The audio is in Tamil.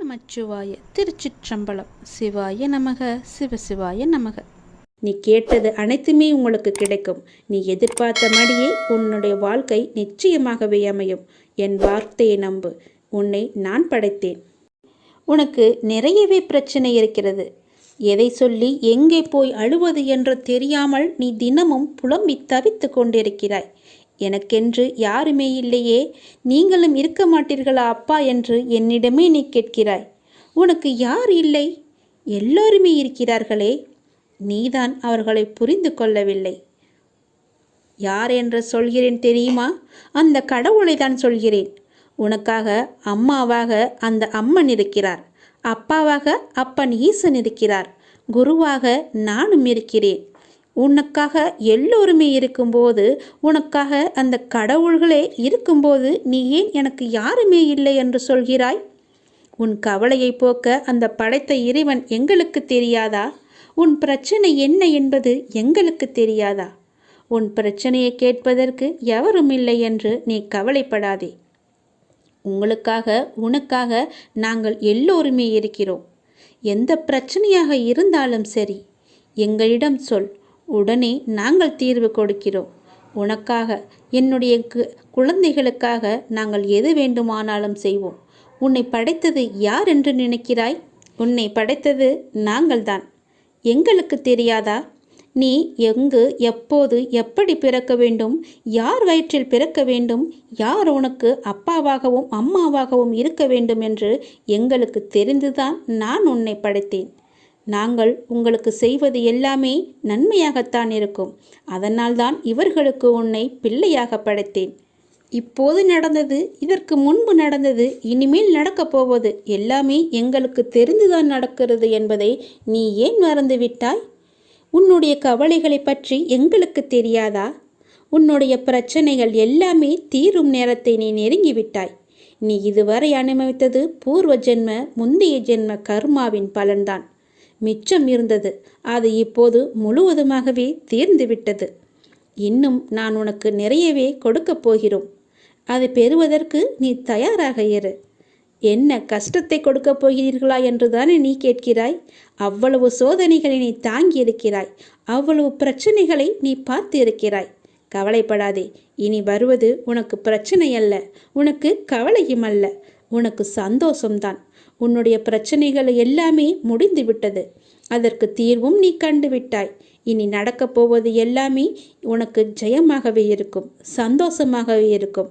நமச்சிவாய. திருச்சிற்றம்பலம். சிவாய நமக. சிவசிவாய நமக. நீ கேட்டது அனைத்துமே உங்களுக்கு கிடைக்கும். நீ எதிர்பார்த்த மாதிரியே உன்னுடைய வாழ்க்கை நிச்சயமாகவே அமையும். என் வார்த்தையை நம்பு. உன்னை நான் படைத்தேன். உனக்கு நிறையவே பிரச்சனை இருக்கிறது. எதை சொல்லி எங்கே போய் அழுவது என்று தெரியாமல் நீ தினமும் புலம்பி தவித்து கொண்டிருக்கிறாய். எனக்கென்று யாருமே இல்லையே, நீங்களும் இருக்க மாட்டீர்களா அப்பா என்று என்னிடமே நீ கேட்கிறாய். உனக்கு யார் இல்லை? எல்லோருமே இருக்கிறார்களே, நீதான் அவர்களை புரிந்து கொள்ளவில்லை. யார் என்று சொல்கிறேன் தெரியுமா? அந்த கடவுளை தான் சொல்கிறேன். உனக்காக அம்மாவாக அந்த அம்மன் இருக்கிறார், அப்பாவாக அப்பன் ஈசன் இருக்கிறார், குருவாக நானும் இருக்கிறேன். உனக்காக எல்லோருமே இருக்கும்போது, உனக்காக அந்த கடவுள்களே இருக்கும்போது நீ ஏன் எனக்கு யாருமே இல்லை என்று சொல்கிறாய்? உன் கவலையை போக்க அந்த படைத்த இறைவன் எங்களுக்கு தெரியாதா? உன் பிரச்சனை என்ன என்பது எங்களுக்கு தெரியாதா? உன் பிரச்சனையை கேட்பதற்கு எவரும் இல்லை என்று நீ கவலைப்படாதே. உங்களுக்காக உனக்காக நாங்கள் எல்லோருமே இருக்கிறோம். எந்த பிரச்சனையாக இருந்தாலும் சரி, எங்களிடம் சொல், உடனே நாங்கள் தீர்வு கொடுக்கிறோம். உனக்காக, என்னுடைய குழந்தைகளுக்காக நாங்கள் எது வேண்டுமானாலும் செய்வோம். உன்னை படைத்தது யார் என்று நினைக்கிறாய்? உன்னை படைத்தது நாங்கள்தான். எங்களுக்கு தெரியாதா? நீ எங்கு, எப்போது, எப்படி பிறக்க வேண்டும், யார் வயிற்றில் பிறக்க வேண்டும், யார் உனக்கு அப்பாவாகவும் அம்மாவாகவும் இருக்க வேண்டும் என்று எங்களுக்கு தெரிந்துதான் நான் உன்னை படைத்தேன். நாங்கள் உங்களுக்கு செய்வது எல்லாமே நன்மையாகத்தான் இருக்கும். அதனால்தான் இவர்களுக்கு உன்னை பிள்ளையாக படைத்தேன். இப்போது நடந்தது, இதற்கு முன்பு நடந்தது, இனிமேல் நடக்கப் போவது எல்லாமே எங்களுக்கு தெரிந்துதான் நடக்கிறது என்பதை நீ ஏன் மறந்துவிட்டாய்? உன்னுடைய கவலைகளை பற்றி எங்களுக்கு தெரியாதா? உன்னுடைய பிரச்சனைகள் எல்லாமே தீரும் நேரத்தை நீ நெருங்கிவிட்டாய். நீ இதுவரை அனுபவித்தது பூர்வ ஜென்ம முந்தைய ஜென்ம கர்மாவின் பலன்தான். மிச்சம் இருந்தது, அது இப்போது முழுவதுமாகவே தீர்ந்துவிட்டது. இன்னும் நான் உனக்கு நிறையவே கொடுக்கப் போகிறோம். அதை பெறுவதற்கு நீ தயாராக இரு. என்ன கஷ்டத்தை கொடுக்கப் போகிறீர்களா என்று தானே நீ கேட்கிறாய்? அவ்வளவு சோதனைகளை நீ தாங்கி இருக்கிறாய், அவ்வளவு பிரச்சனைகளை நீ பார்த்து இருக்கிறாய். கவலைப்படாதே. இனி வருவது உனக்கு பிரச்சனை அல்ல, உனக்கு கவலையும் அல்ல, உனக்கு சந்தோஷம்தான். உன்னுடைய பிரச்சனைகள் எல்லாமே முடிந்து விட்டது. அதற்கு தீர்வும் நீ கண்டுவிட்டாய். இனி நடக்கப் போவது எல்லாமே உனக்கு ஜெயமாகவே இருக்கும், சந்தோஷமாகவே இருக்கும்.